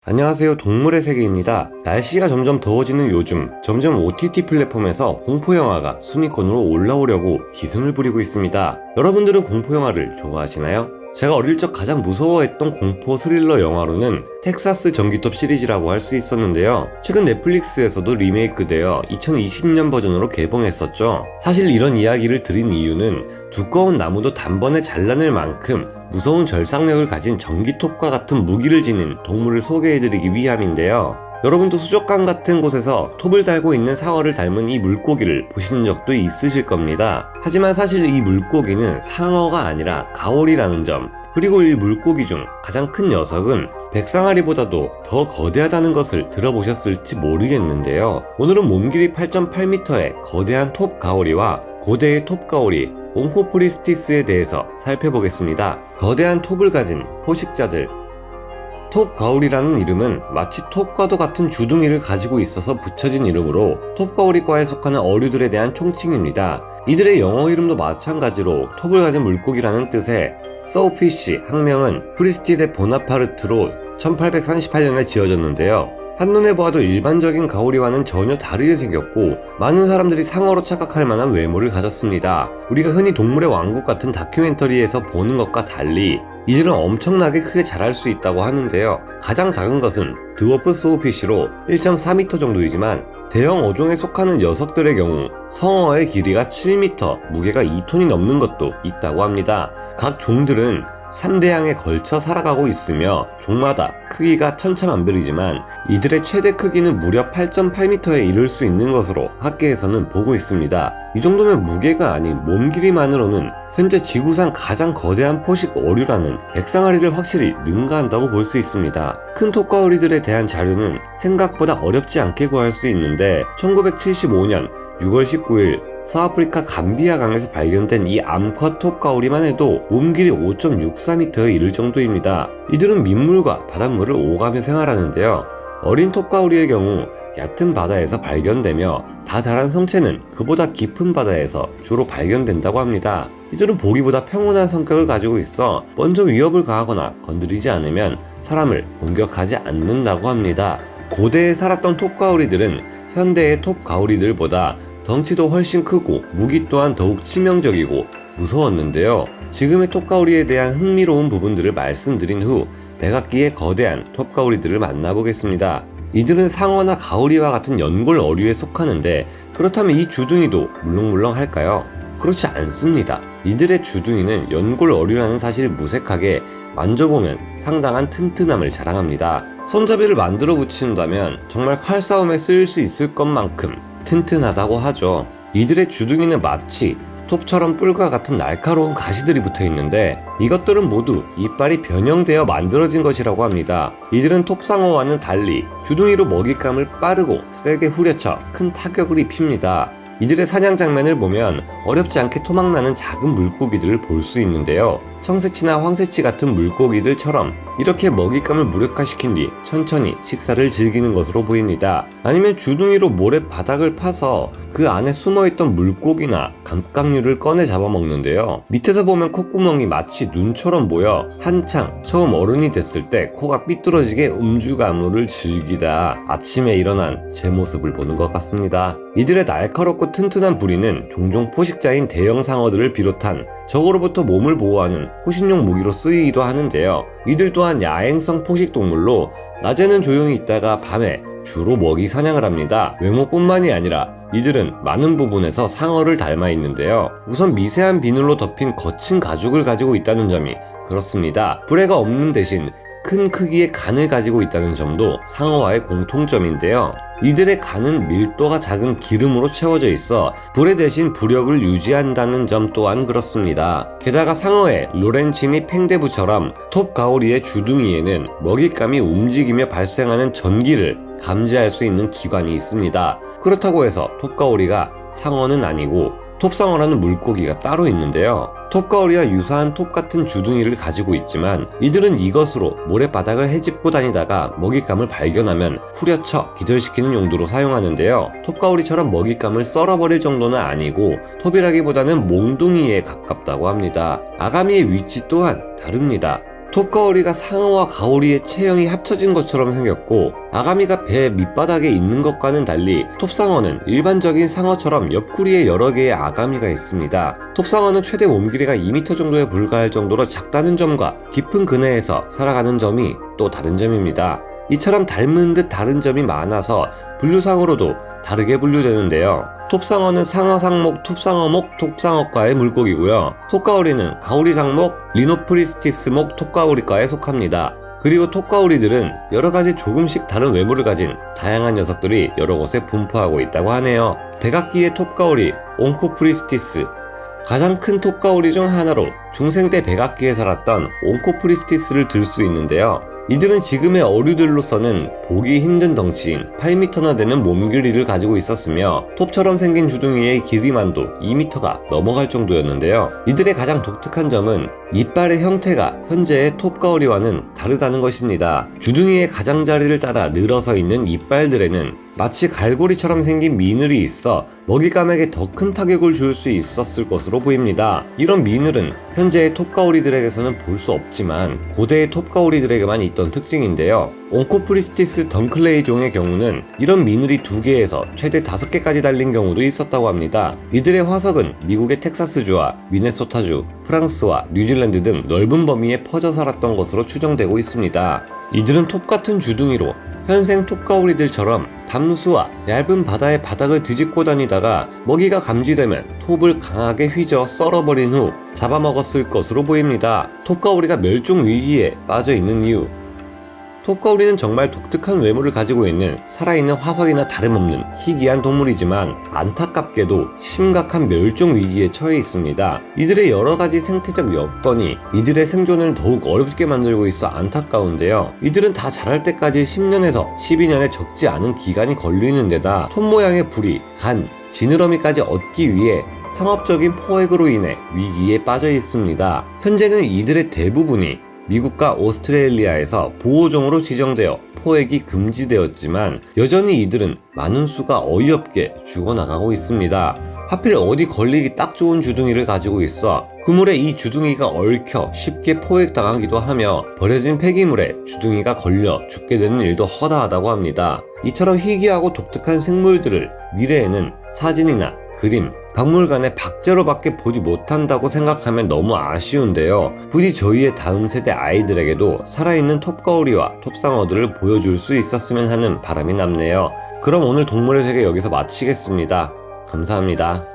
안녕하세요, 동물의 세계입니다. 날씨가 점점 더워지는 요즘 점점 OTT 플랫폼에서 공포영화가 순위권으로 올라오려고 기승을 부리고 있습니다. 여러분들은 공포영화를 좋아하시나요? 제가 어릴 적 가장 무서워했던 공포 스릴러 영화로는 텍사스 전기톱 시리즈라고 할 수 있었는데요. 최근 넷플릭스에서도 리메이크되어 2020년 버전으로 개봉했었죠. 사실 이런 이야기를 드린 이유는 두꺼운 나무도 단번에 잘라낼 만큼 무서운 절삭력을 가진 전기톱과 같은 무기를 지닌 동물을 소개해드리기 위함인데요. 여러분도 수족관 같은 곳에서 톱을 달고 있는 상어를 닮은 이 물고기를 보신 적도 있으실 겁니다. 하지만 사실 이 물고기는 상어가 아니라 가오리라는 점, 그리고 이 물고기 중 가장 큰 녀석은 백상아리보다도 더 거대하다는 것을 들어보셨을지 모르겠는데요. 오늘은 몸길이 8.8m의 거대한 톱 가오리와 고대의 톱 가오리 옹코프리스티스에 대해서 살펴보겠습니다. 거대한 톱을 가진 포식자들. 톱 가오리라는 이름은 마치 톱과도 같은 주둥이를 가지고 있어서 붙여진 이름으로 톱 가오리과에 속하는 어류들에 대한 총칭입니다. 이들의 영어 이름도 마찬가지로 톱을 가진 물고기라는 뜻의 서우피쉬 학명은 크리스티데 보나파르트로 1838년에 지어졌는데요. 한눈에 보아도 일반적인 가오리와는 전혀 다르게 생겼고 많은 사람들이 상어로 착각할 만한 외모를 가졌습니다. 우리가 흔히 동물의 왕국 같은 다큐멘터리에서 보는 것과 달리 이들은 엄청나게 크게 자랄 수 있다고 하는데요. 가장 작은 것은 드워프 소우피쉬로 1.4m 정도이지만 대형 어종에 속하는 녀석들의 경우 성어의 길이가 7m, 무게가 2톤이 넘는 것도 있다고 합니다. 각 종들은 3대양에 걸쳐 살아가고 있으며 종마다 크기가 천차만별이지만 이들의 최대 크기는 무려 8.8m에 이를 수 있는 것으로 학계에서는 보고 있습니다. 이 정도면 무게가 아닌 몸 길이만으로는 현재 지구상 가장 거대한 포식 어류라는 백상아리를 확실히 능가한다고 볼 수 있습니다. 큰 톱가오리들에 대한 자료는 생각보다 어렵지 않게 구할 수 있는데 1975년 6월 19일 서아프리카 감비아 강에서 발견된 이 암컷 톱가오리만 해도 몸길이 5.64m에 이를 정도입니다. 이들은 민물과 바닷물을 오가며 생활하는데요. 어린 톱가오리의 경우 얕은 바다에서 발견되며 다 자란 성체는 그보다 깊은 바다에서 주로 발견된다고 합니다. 이들은 보기보다 평온한 성격을 가지고 있어 먼저 위협을 가하거나 건드리지 않으면 사람을 공격하지 않는다고 합니다. 고대에 살았던 톱가오리들은 현대의 톱가오리들보다 덩치도 훨씬 크고 무기 또한 더욱 치명적이고 무서웠는데요. 지금의 톱가오리에 대한 흥미로운 부분들을 말씀드린 후 백악기의 거대한 톱가오리들을 만나보겠습니다. 이들은 상어나 가오리와 같은 연골 어류에 속하는데 그렇다면 이 주둥이도 물렁물렁할까요? 그렇지 않습니다. 이들의 주둥이는 연골 어류라는 사실을 무색하게 만져보면 상당한 튼튼함을 자랑합니다. 손잡이를 만들어 붙인다면 정말 칼싸움에 쓰일 수 있을 것만큼 튼튼하다고 하죠. 이들의 주둥이는 마치 톱처럼 뿔과 같은 날카로운 가시들이 붙어 있는데 이것들은 모두 이빨이 변형되어 만들어진 것이라고 합니다. 이들은 톱상어와는 달리 주둥이로 먹잇감을 빠르고 세게 후려쳐 큰 타격을 입힙니다. 이들의 사냥 장면을 보면 어렵지 않게 토막나는 작은 물고기들을 볼 수 있는데요. 청새치나 황새치 같은 물고기들처럼 이렇게 먹잇감을 무력화시킨 뒤 천천히 식사를 즐기는 것으로 보입니다. 아니면 주둥이로 모래 바닥을 파서 그 안에 숨어있던 물고기나 감각류를 꺼내 잡아먹는데요. 밑에서 보면 콧구멍이 마치 눈처럼 보여 한창 처음 어른이 됐을 때 코가 삐뚤어지게 음주가무를 즐기다 아침에 일어난 제 모습을 보는 것 같습니다. 이들의 날카롭고 튼튼한 부리는 종종 포식자인 대형 상어들을 비롯한 적으로부터 몸을 보호하는 호신용 무기로 쓰이기도 하는데요. 이들 또한 야행성 포식동물로 낮에는 조용히 있다가 밤에 주로 먹이 사냥을 합니다. 외모뿐만이 아니라 이들은 많은 부분에서 상어를 닮아 있는데요. 우선 미세한 비늘로 덮인 거친 가죽을 가지고 있다는 점이 그렇습니다. 불에가 없는 대신 큰 크기의 간을 가지고 있다는 점도 상어와의 공통점인데요. 이들의 간은 밀도가 작은 기름으로 채워져 있어 불에 대신 부력을 유지한다는 점 또한 그렇습니다. 게다가 상어의 로렌치니 팽대부처럼 톱가오리의 주둥이에는 먹잇감이 움직이며 발생하는 전기를 감지할 수 있는 기관이 있습니다. 그렇다고 해서 톱가오리가 상어는 아니고 톱상어라는 물고기가 따로 있는데요. 톱가오리와 유사한 톱 같은 주둥이를 가지고 있지만 이들은 이것으로 모래바닥을 헤집고 다니다가 먹잇감을 발견하면 후려쳐 기절시키는 용도로 사용하는데요. 톱가오리처럼 먹잇감을 썰어버릴 정도는 아니고 톱이라기보다는 몽둥이에 가깝다고 합니다. 아가미의 위치 또한 다릅니다. 톱가오리가 상어와 가오리의 체형이 합쳐진 것처럼 생겼고, 아가미가 배 밑바닥에 있는 것과는 달리 톱상어는 일반적인 상어처럼 옆구리에 여러 개의 아가미가 있습니다. 톱상어는 최대 몸길이가 2m 정도에 불과할 정도로 작다는 점과 깊은 근해에서 살아가는 점이 또 다른 점입니다. 이처럼 닮은 듯 다른 점이 많아서 분류상으로도 다르게 분류되는데요. 톱상어는 상어상목, 톱상어목, 톱상어과의 물고기고요. 톱가오리는 가오리상목, 리노프리스티스목 톱가오리과에 속합니다. 그리고 톱가오리들은 여러가지 조금씩 다른 외모를 가진 다양한 녀석들이 여러 곳에 분포하고 있다고 하네요. 백악기의 톱가오리, 옹코프리스티스. 가장 큰 톱가오리 중 하나로 중생 때 백악기에 살았던 옹코프리스티스를 들 수 있는데요. 이들은 지금의 어류들로서는 보기 힘든 덩치인 8m나 되는 몸 길이를 가지고 있었으며 톱처럼 생긴 주둥이의 길이만도 2m가 넘어갈 정도였는데요. 이들의 가장 독특한 점은 이빨의 형태가 현재의 톱가오리와는 다르다는 것입니다. 주둥이의 가장자리를 따라 늘어서 있는 이빨들에는 마치 갈고리처럼 생긴 미늘이 있어 먹이감에게 더 큰 타격을 줄 수 있었을 것으로 보입니다. 이런 미늘은 현재의 톱가오리들에게서는 볼 수 없지만 고대의 톱가오리들에게만 있던 특징인데요. 옹코프리스티스 덩클레이 종의 경우는 이런 미늘이 2개에서 최대 5개까지 달린 경우도 있었다고 합니다. 이들의 화석은 미국의 텍사스주와 미네소타주, 프랑스와 뉴질랜드 등 넓은 범위에 퍼져 살았던 것으로 추정되고 있습니다. 이들은 톱 같은 주둥이로 현생 톱가오리들처럼 담수와 얇은 바다의 바닥을 뒤집고 다니다가 먹이가 감지되면 톱을 강하게 휘저 썰어버린 후 잡아먹었을 것으로 보입니다. 톱가오리가 멸종 위기에 빠져 있는 이유. 톱가오리는 정말 독특한 외모를 가지고 있는 살아있는 화석이나 다름없는 희귀한 동물이지만 안타깝게도 심각한 멸종 위기에 처해 있습니다. 이들의 여러가지 생태적 여건이 이들의 생존을 더욱 어렵게 만들고 있어 안타까운데요. 이들은 다 자랄 때까지 10년에서 12년의 적지 않은 기간이 걸리는 데다 톱 모양의 부리, 간, 지느러미까지 얻기 위해 상업적인 포획으로 인해 위기에 빠져 있습니다. 현재는 이들의 대부분이 미국과 오스트레일리아에서 보호종으로 지정되어 포획이 금지되었지만 여전히 이들은 많은 수가 어이없게 죽어나가고 있습니다. 하필 어디 걸리기 딱 좋은 주둥이를 가지고 있어 그물에 이 주둥이가 얽혀 쉽게 포획당하기도 하며 버려진 폐기물에 주둥이가 걸려 죽게 되는 일도 허다하다고 합니다. 이처럼 희귀하고 독특한 생물들을 미래에는 사진이나 그림, 박물관에 박제로밖에 보지 못한다고 생각하면 너무 아쉬운데요. 부디 저희의 다음 세대 아이들에게도 살아있는 톱가오리와 톱상어들을 보여줄 수 있었으면 하는 바람이 남네요. 그럼 오늘 동물의 세계 여기서 마치겠습니다. 감사합니다.